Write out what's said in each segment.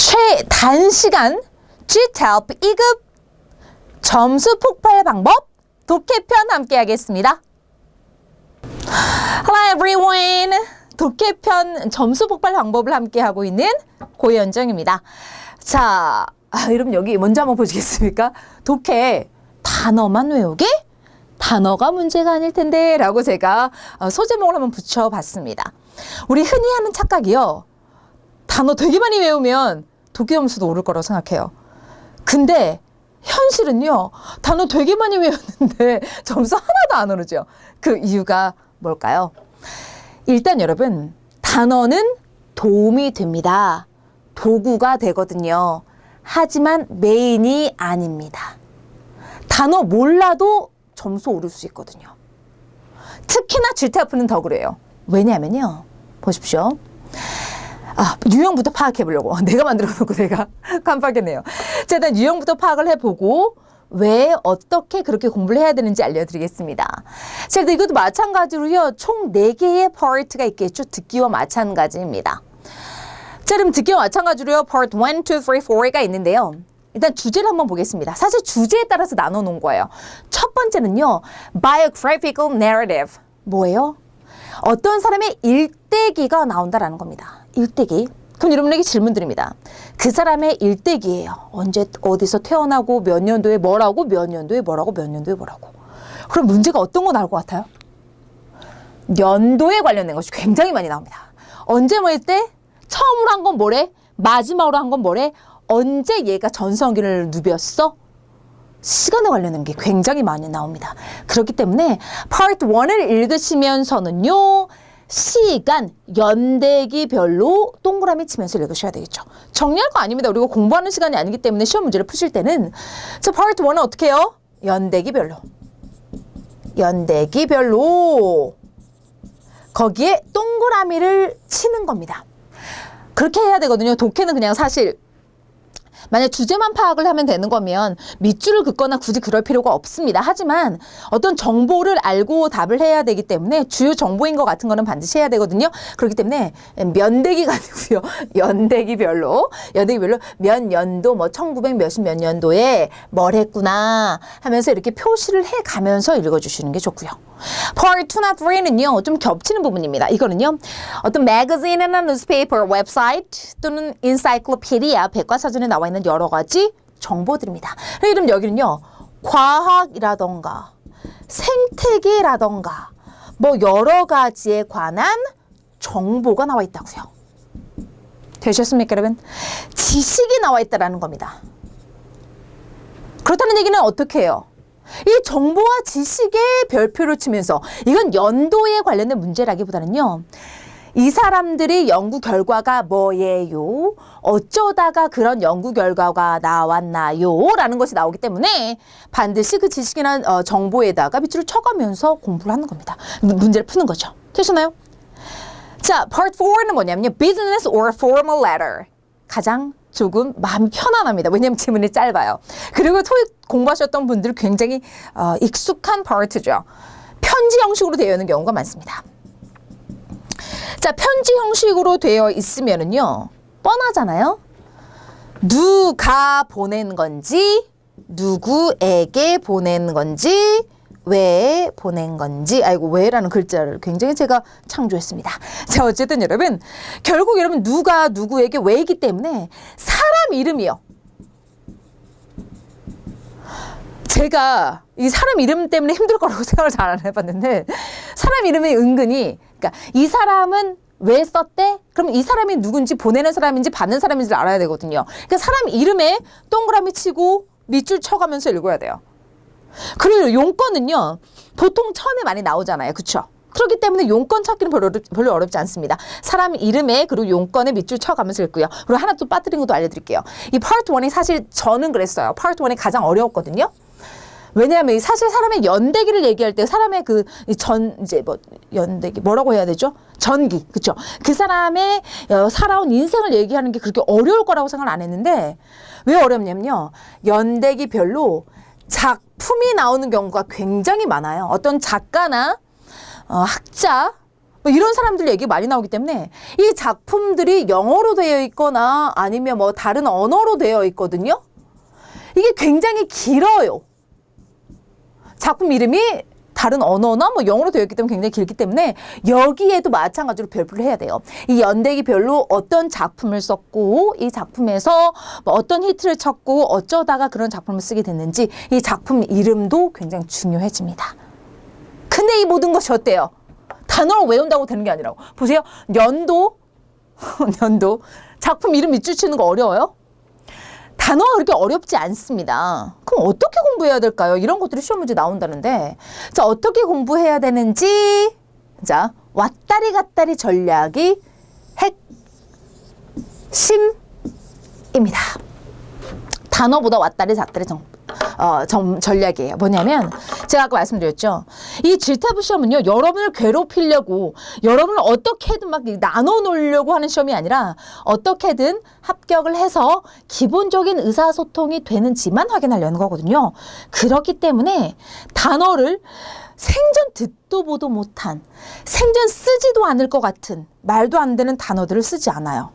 최단시간 GTALP 2급 점수 폭발 방법 독해편 함께 하겠습니다. Hello everyone. 독해편 점수 폭발 방법을 함께 하고 있는 고현정입니다. 자, 여러분 여기 먼저 한번 보시겠습니까? 독해 단어만 외우게? 단어가 문제가 아닐 텐데 라고 제가 소제목을 한번 붙여봤습니다. 우리 흔히 하는 착각이요. 단어 되게 많이 외우면 독해 점수도 오를 거라고 생각해요. 근데 현실은요. 단어 되게 많이 외웠는데 점수 하나도 안 오르죠. 그 이유가 뭘까요? 일단 여러분 단어는 도움이 됩니다. 도구가 되거든요. 하지만 메인이 아닙니다. 단어 몰라도 점수 오를 수 있거든요. 특히나 GTALP는 더 그래요. 왜냐하면요. 보십시오. 유형부터 파악해 보려고. 내가 만들어 놓고 내가 깜빡했네요. 자, 일단 유형부터 파악을 해보고 왜 어떻게 그렇게 공부를 해야 되는지 알려드리겠습니다. 자, 이것도 마찬가지로요. 총 4개의 파트가 있겠죠. 듣기와 마찬가지입니다. 자, 그럼 듣기와 마찬가지로요. Part 1, 2, 3, 4가 있는데요. 일단 주제를 한번 보겠습니다. 사실 주제에 따라서 나눠 놓은 거예요. 첫 번째는요. Biographical narrative. 뭐예요? 어떤 사람의 일대기가 나온다라는 겁니다. 일대기. 그럼 여러분에게 질문 드립니다. 그 사람의 일대기예요. 언제 어디서 태어나고 몇 년도에 뭐라고 몇 년도에 뭐라고 몇 년도에 뭐라고. 그럼 문제가 어떤 거 나올 것 같아요? 연도에 관련된 것이 굉장히 많이 나옵니다. 언제 뭐 했대? 처음으로 한 건 뭐래? 마지막으로 한 건 뭐래? 언제 얘가 전성기를 누볐어? 시간에 관련된 게 굉장히 많이 나옵니다. 그렇기 때문에 Part 1을 읽으시면서는요. 시간, 연대기별로 동그라미 치면서 읽으셔야 되겠죠. 정리할 거 아닙니다. 우리가 공부하는 시간이 아니기 때문에 시험 문제를 푸실 때는 자, Part 1은 어떻게 해요? 연대기별로. 연대기별로 거기에 동그라미를 치는 겁니다. 그렇게 해야 되거든요. 독해는 그냥 사실 만약 주제만 파악을 하면 되는 거면 밑줄을 긋거나 굳이 그럴 필요가 없습니다. 하지만 어떤 정보를 알고 답을 해야 되기 때문에 주요 정보인 것 같은 거는 반드시 해야 되거든요. 그렇기 때문에 면대기가 아니고요. 연대기별로 몇 연도 뭐 1900 몇십 몇 년도에 뭘 했구나 하면서 이렇게 표시를 해가면서 읽어주시는 게 좋고요. Part 2나 3는요. 좀 겹치는 부분입니다. 이거는요. 어떤 매거진이나 뉴스페이퍼, 웹사이트 또는 인사이클로피디아, 백과사전에 나와 있는 여러 가지 정보들입니다. 그럼 여기는요. 과학이라던가 생태계라던가 뭐 여러 가지에 관한 정보가 나와 있다고요. 되셨습니까, 여러분? 지식이 나와 있다라는 겁니다. 그렇다는 얘기는 어떻게 해요? 이 정보와 지식의 별표를 치면서 이건 연도에 관련된 문제라기보다는요. 이 사람들의 연구 결과가 뭐예요? 어쩌다가 그런 연구 결과가 나왔나요? 라는 것이 나오기 때문에 반드시 그 지식이나 정보에다가 밑줄을 쳐가면서 공부를 하는 겁니다. 문제를 푸는 거죠. 되셨나요? 자, Part 4는 뭐냐면요. Business or formal letter. 가장 조금 마음이 편안합니다. 왜냐하면 지문이 짧아요. 그리고 토익 공부하셨던 분들 굉장히 익숙한 파트죠. 편지 형식으로 되어 있는 경우가 많습니다. 자, 편지 형식으로 되어 있으면은요. 뻔하잖아요. 누가 보낸 건지, 누구에게 보낸 건지, 왜 보낸 건지. 아이고, 왜라는 글자를 굉장히 제가 창조했습니다. 자, 어쨌든 여러분 결국 여러분 누가 누구에게 왜이기 때문에 사람 이름이요. 제가 이 사람 이름 때문에 힘들 거라고 생각을 잘 안 해봤는데 사람 이름이 은근히 그러니까 이 사람은 왜 썼대? 그럼 이 사람이 누군지 보내는 사람인지 받는 사람인지를 알아야 되거든요. 그러니까 사람 이름에 동그라미 치고 밑줄 쳐가면서 읽어야 돼요. 그리고 용건은요. 보통 처음에 많이 나오잖아요. 그렇죠? 그렇기 때문에 용건 찾기는 별로 어렵지 않습니다. 사람 이름에 그리고 용건에 밑줄 쳐가면서 읽고요. 그리고 하나 또 빠뜨린 것도 알려드릴게요. 이 Part 1이 사실 저는 그랬어요. Part 1이 가장 어려웠거든요. 왜냐하면 사실 사람의 연대기를 얘기할 때 사람의 이제 뭐 연대기 뭐라고 해야 되죠? 전기. 그렇죠? 그 사람의 살아온 인생을 얘기하는 게 그렇게 어려울 거라고 생각을 안 했는데 왜 어렵냐면요. 연대기별로 작품이 나오는 경우가 굉장히 많아요. 어떤 작가나 학자 뭐 이런 사람들 얘기 많이 나오기 때문에 이 작품들이 영어로 되어 있거나 아니면 뭐 다른 언어로 되어 있거든요. 이게 굉장히 길어요. 작품 이름이 다른 언어나 뭐 영어로 되어 있기 때문에 굉장히 길기 때문에 여기에도 마찬가지로 별표를 해야 돼요. 이 연대기별로 어떤 작품을 썼고 이 작품에서 뭐 어떤 히트를 쳤고 어쩌다가 그런 작품을 쓰게 됐는지 이 작품 이름도 굉장히 중요해집니다. 근데 이 모든 것이 어때요? 단어를 외운다고 되는 게 아니라고. 보세요. 연도, 연도. 작품 이름 밑줄 치는 거 어려워요? 단어가 그렇게 어렵지 않습니다. 그럼 어떻게 공부해야 될까요? 이런 것들이 시험 문제 나온다는데. 자, 어떻게 공부해야 되는지. 자, 왔다리 갔다리 전략이 핵심입니다. 단어보다 왔다리 갔다리 전략이에요. 뭐냐면 제가 아까 말씀드렸죠. 이 질타부 시험은요. 여러분을 괴롭히려고 여러분을 어떻게든 막 나눠 놓으려고 하는 시험이 아니라 어떻게든 합격을 해서 기본적인 의사소통이 되는지만 확인하려는 거거든요. 그렇기 때문에 단어를 생전 듣도 보도 못한 생전 쓰지도 않을 것 같은 말도 안 되는 단어들을 쓰지 않아요.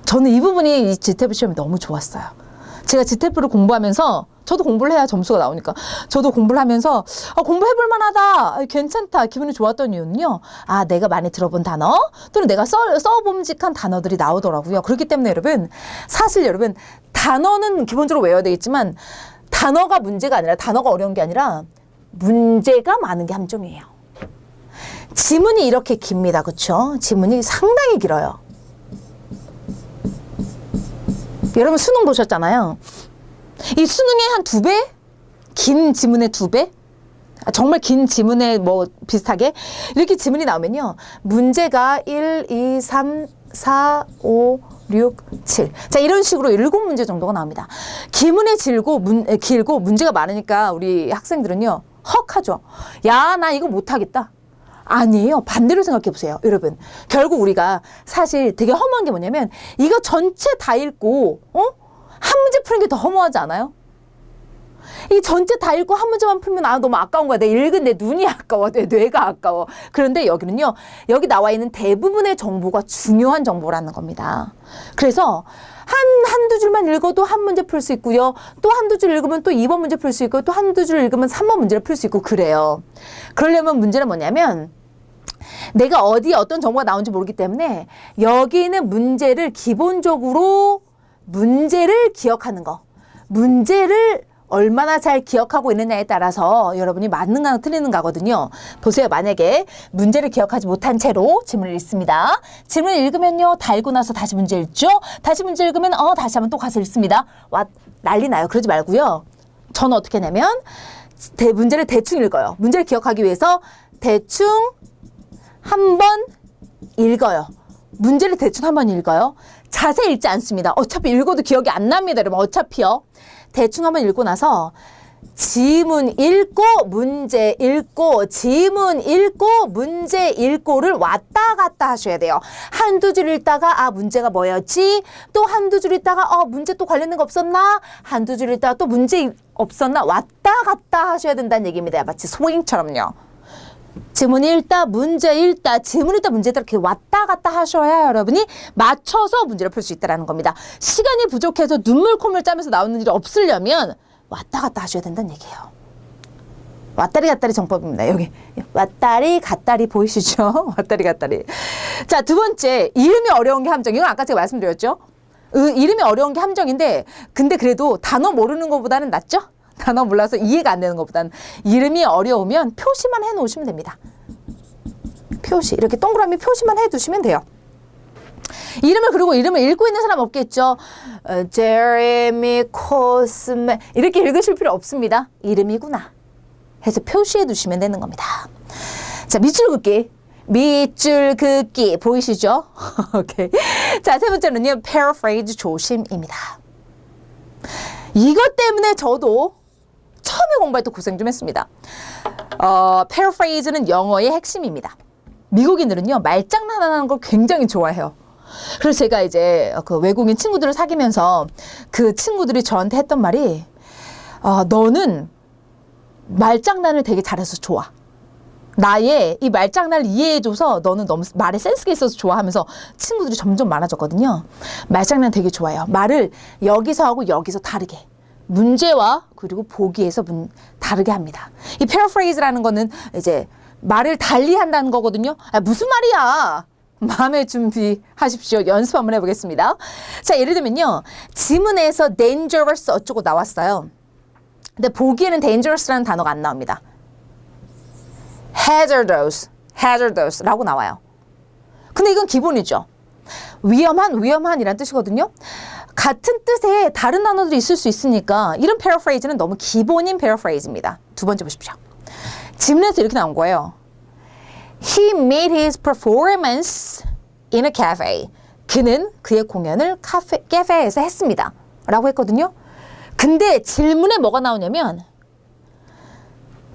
저는 이 부분이 이 질타부 시험이 너무 좋았어요. 제가 지테프를 공부하면서 저도 공부를 해야 점수가 나오니까 저도 공부를 하면서 공부해볼 만하다, 괜찮다, 기분이 좋았던 이유는요. 아, 내가 많이 들어본 단어 또는 내가 써봄직한 단어들이 나오더라고요. 그렇기 때문에 여러분, 사실 여러분 단어는 기본적으로 외워야 되겠지만 단어가 문제가 아니라 단어가 어려운 게 아니라 문제가 많은 게 함정이에요. 지문이 이렇게 깁니다. 그렇죠? 지문이 상당히 길어요. 여러분 수능 보셨잖아요. 이 수능의 한 2배? 긴 지문의 2배? 정말 긴 지문에 뭐 비슷하게 이렇게 지문이 나오면요. 문제가 1, 2, 3, 4, 5, 6, 7. 자, 이런 식으로 7문제 정도가 나옵니다. 기문이 길고 문제가 많으니까 우리 학생들은요. 헉하죠. 야, 나 이거 못하겠다. 아니에요. 반대로 생각해 보세요. 여러분. 결국 우리가 사실 되게 허무한 게 뭐냐면 이거 전체 다 읽고 한 문제 푸는 게 더 허무하지 않아요? 이 전체 다 읽고 한 문제만 풀면 너무 아까운 거야. 내 읽은 내 눈이 아까워. 내 뇌가 아까워. 그런데 여기는요. 여기 나와 있는 대부분의 정보가 중요한 정보라는 겁니다. 그래서 한두 줄만 읽어도 한 문제 풀 수 있고요. 또 한두 줄 읽으면 또 2번 문제 풀 수 있고 또 한두 줄 읽으면 3번 문제를 풀 수 있고 그래요. 그러려면 문제는 뭐냐면 내가 어디에 어떤 정보가 나온지 모르기 때문에 여기 있는 문제를 기본적으로 문제를 기억하는 거. 문제를 얼마나 잘 기억하고 있느냐에 따라서 여러분이 맞는가나 틀리는가거든요. 보세요. 만약에 문제를 기억하지 못한 채로 지문을 읽습니다. 지문을 읽으면요. 다 읽고 나서 다시 문제 읽죠. 다시 문제 읽으면 다시 한번 또 가서 읽습니다. 난리 나요. 그러지 말고요. 저는 어떻게 하냐면 문제를 대충 읽어요. 문제를 기억하기 위해서 대충 한번 읽어요. 문제를 대충 한번 읽어요. 자세히 읽지 않습니다. 어차피 읽어도 기억이 안 납니다. 여러분 어차피요. 대충 한번 읽고 나서 지문 읽고 문제 읽고 지문 읽고 문제 읽고를 왔다 갔다 하셔야 돼요. 한두 줄 읽다가 문제가 뭐였지? 또 한두 줄 읽다가 문제 또 관련된 거 없었나? 한두 줄 읽다가 또 문제 없었나? 왔다 갔다 하셔야 된다는 얘기입니다. 마치 소잉처럼요. 지문 읽다, 문제 읽다, 지문 읽다, 문제 읽다 이렇게 왔다 갔다 하셔야 여러분이 맞춰서 문제를 풀 수 있다는 겁니다. 시간이 부족해서 눈물 콧물 짜면서 나오는 일이 없으려면 왔다 갔다 하셔야 된다는 얘기예요. 왔다리 갔다리 정법입니다. 여기 왔다리 갔다리 보이시죠? 왔다리 갔다리. 자, 두 번째 이름이 어려운 게 함정. 이건 아까 제가 말씀드렸죠. 이름이 어려운 게 함정인데 근데 그래도 단어 모르는 것보다는 낫죠? 단어 몰라서 이해가 안 되는 것보다는 이름이 어려우면 표시만 해놓으시면 됩니다. 표시 이렇게 동그라미 표시만 해두시면 돼요. 이름을 읽고 있는 사람 없겠죠. 제레미 코스메 이렇게 읽으실 필요 없습니다. 이름이구나 해서 표시해 두시면 되는 겁니다. 자, 밑줄 긋기. 밑줄 긋기 보이시죠? 오케이. 자, 세 번째는요. paraphrase 조심입니다. 이것 때문에 저도 처음에 공부할 때 고생 좀 했습니다. paraphrase는 영어의 핵심입니다. 미국인들은요. 말장난하는 걸 굉장히 좋아해요. 그래서 제가 이제 그 외국인 친구들을 사귀면서 그 친구들이 저한테 했던 말이 너는 말장난을 되게 잘해서 좋아. 나의 이 말장난을 이해해줘서 너는 너무 말에 센스가 있어서 좋아하면서 친구들이 점점 많아졌거든요. 말장난 되게 좋아해요. 말을 여기서 하고 여기서 다르게. 문제와 그리고 보기에서 다르게 합니다. 이 패러프레이즈라는 거는 이제 말을 달리 한다는 거거든요. 무슨 말이야? 마음의 준비하십시오. 연습 한번 해보겠습니다. 자, 예를 들면요. 지문에서 dangerous 어쩌고 나왔어요. 근데 보기에는 dangerous라는 단어가 안 나옵니다. hazardous라고 나와요. 근데 이건 기본이죠. 위험한이란 뜻이거든요. 같은 뜻의 다른 단어들이 있을 수 있으니까 이런 패러프레이즈는 너무 기본인 패러프레이즈입니다. 두 번째 보십시오. 지문에서 이렇게 나온 거예요. He made his performance in a cafe. 그는 그의 공연을 카페에서 했습니다. 라고 했거든요. 근데 질문에 뭐가 나오냐면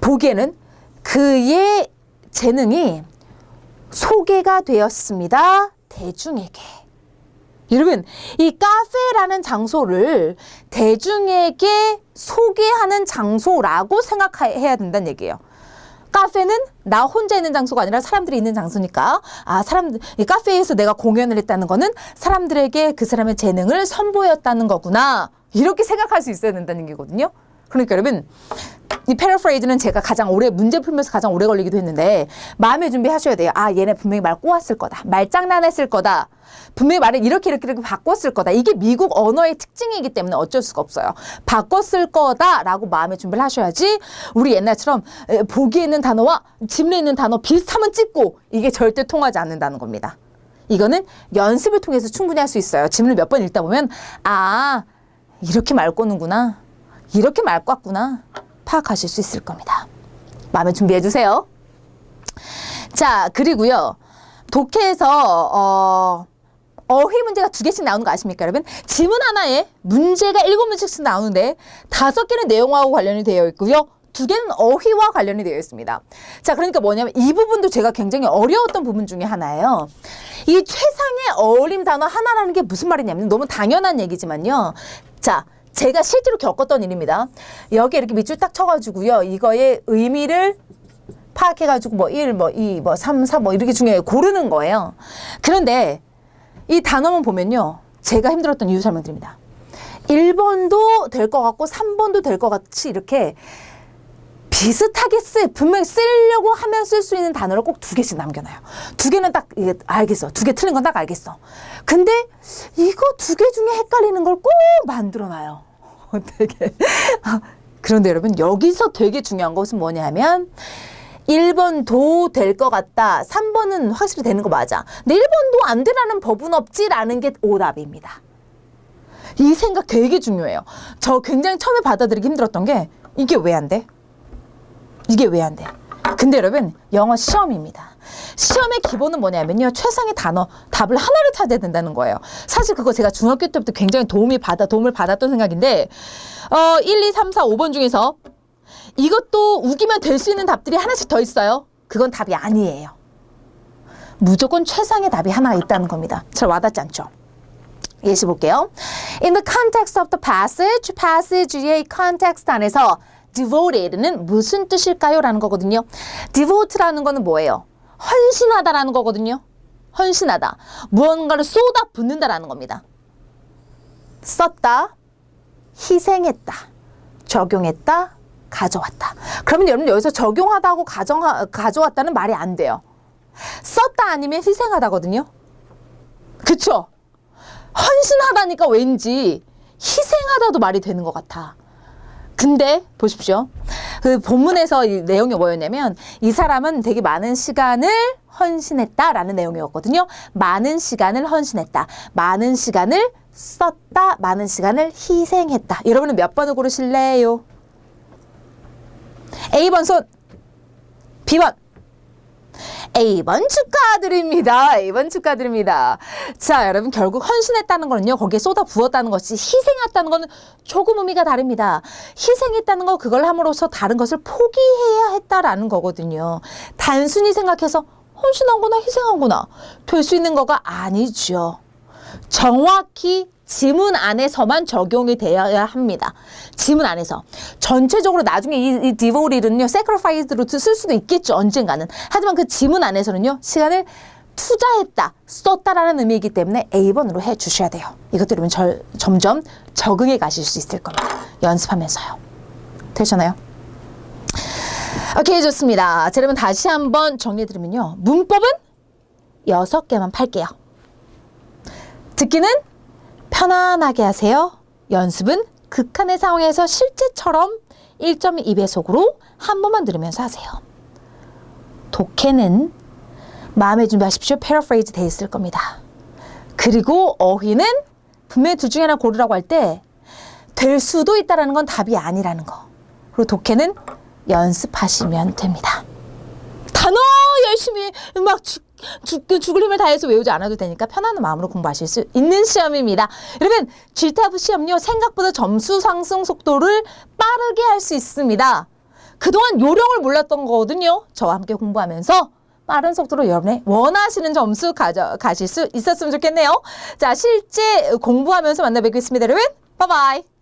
보기에는 그의 재능이 소개가 되었습니다. 대중에게. 여러분, 이 카페라는 장소를 대중에게 소개하는 장소라고 생각해야 된다는 얘기예요. 카페는 나 혼자 있는 장소가 아니라 사람들이 있는 장소니까 이 카페에서 내가 공연을 했다는 거는 사람들에게 그 사람의 재능을 선보였다는 거구나. 이렇게 생각할 수 있어야 된다는 얘기거든요. 그러니까 여러분, 이 패러프레이즈는 제가 가장 오래 문제 풀면서 가장 오래 걸리기도 했는데 마음의 준비하셔야 돼요. 얘네 분명히 말 꼬았을 거다. 말장난했을 거다. 분명히 말을 이렇게 바꿨을 거다. 이게 미국 언어의 특징이기 때문에 어쩔 수가 없어요. 바꿨을 거다라고 마음의 준비를 하셔야지 우리 옛날처럼 보기에 있는 단어와 지문에 있는 단어 비슷하면 찍고 이게 절대 통하지 않는다는 겁니다. 이거는 연습을 통해서 충분히 할 수 있어요. 지문을 몇 번 읽다 보면 이렇게 말 꼬는구나. 이렇게 말 꼬았구나. 파악하실 수 있을 겁니다. 마음에 준비해 주세요. 자, 그리고요. 독해에서 어휘 문제가 2개씩 나오는 거 아십니까, 여러분? 지문 하나에 문제가 7문제씩 나오는데 5개는 내용하고 관련이 되어 있고요. 2개는 어휘와 관련이 되어 있습니다. 자, 그러니까 뭐냐면 이 부분도 제가 굉장히 어려웠던 부분 중에 하나예요. 이 최상의 어울림 단어 하나라는 게 무슨 말이냐면 너무 당연한 얘기지만요. 자, 제가 실제로 겪었던 일입니다. 여기 이렇게 밑줄 딱 쳐가지고요. 이거의 의미를 파악해가지고 1, 2, 3, 4 이렇게 중에 고르는 거예요. 그런데 이 단어만 보면요. 제가 힘들었던 이유 설명드립니다. 1번도 될 것 같고 3번도 될 것 같이 이렇게 비슷하게 분명히 쓰려고 하면 쓸 수 있는 단어를 꼭 2개씩 남겨놔요. 2개는 딱 알겠어. 2개 틀린 건 딱 알겠어. 근데 이거 2개 중에 헷갈리는 걸 꼭 만들어놔요. 되게. 그런데 여러분 여기서 되게 중요한 것은 뭐냐 하면 1번도 될 것 같다. 3번은 확실히 되는 거 맞아. 근데 1번도 안 되라는 법은 없지라는 게 오답입니다. 이 생각 되게 중요해요. 저 굉장히 처음에 받아들이기 힘들었던 게 이게 왜 안 돼? 이게 왜 안 돼? 근데 여러분 영어 시험입니다. 시험의 기본은 뭐냐면요. 최상의 단어, 답을 하나를 찾아야 된다는 거예요. 사실 그거 제가 중학교 때부터 굉장히 도움을 받았던 생각인데 1, 2, 3, 4, 5번 중에서 이것도 우기면 될 수 있는 답들이 하나씩 더 있어요. 그건 답이 아니에요. 무조건 최상의 답이 하나 있다는 겁니다. 잘 와닿지 않죠? 예시 볼게요. In the context of the passage, passage의 context 안에서 devoted는 무슨 뜻일까요? 라는 거거든요. devote라는 거는 뭐예요? 헌신하다라는 거거든요. 헌신하다. 무언가를 쏟아 붓는다라는 겁니다. 썼다, 희생했다, 적용했다, 가져왔다. 그러면 여러분 여기서 적용하다고 가져왔다는 말이 안 돼요. 썼다 아니면 희생하다거든요. 그쵸? 헌신하다니까 왠지 희생하다도 말이 되는 것 같아. 근데 보십시오. 그 본문에서 이 내용이 뭐였냐면 이 사람은 되게 많은 시간을 헌신했다라는 내용이었거든요. 많은 시간을 헌신했다. 많은 시간을 썼다. 많은 시간을 희생했다. 여러분은 몇 번을 고르실래요? A번 손. B번. A번 축하드립니다. A번 축하드립니다. 자, 여러분 결국 헌신했다는 거는요. 거기에 쏟아 부었다는 것이 희생했다는 거는 조금 의미가 다릅니다. 희생했다는 거 그걸 함으로써 다른 것을 포기해야 했다라는 거거든요. 단순히 생각해서 헌신한 거나 희생한 거나 될 수 있는 거가 아니죠. 정확히 지문 안에서만 적용이 되어야 합니다. 지문 안에서. 전체적으로 나중에 이 devote는요, sacrifice로 쓸 수도 있겠죠. 언젠가는. 하지만 그 지문 안에서는요, 시간을 투자했다, 썼다라는 의미이기 때문에 A번으로 해주셔야 돼요. 이것도 여러분 점점 적응해 가실 수 있을 겁니다. 연습하면서요. 되셨나요? 오케이, 좋습니다. 자, 여러분 다시 한번 정리해드리면요. 문법은 6개만 팔게요. 듣기는 편안하게 하세요. 연습은 극한의 상황에서 실제처럼 1.2배속으로 한 번만 들으면서 하세요. 독해는 마음의 준비하십시오. 패러프레이즈 돼 있을 겁니다. 그리고 어휘는 분명히 둘 중에 하나 고르라고 할 때 될 수도 있다는 건 답이 아니라는 거. 그리고 독해는 연습하시면 됩니다. 단어 열심히 막 죽을 힘을 다해서 외우지 않아도 되니까 편안한 마음으로 공부하실 수 있는 시험입니다. 여러분, GTAF 시험요, 생각보다 점수 상승 속도를 빠르게 할 수 있습니다. 그동안 요령을 몰랐던 거거든요. 저와 함께 공부하면서 빠른 속도로 여러분의 원하시는 점수 가실 수 있었으면 좋겠네요. 자, 실제 공부하면서 만나 뵙겠습니다, 여러분. 바이바이.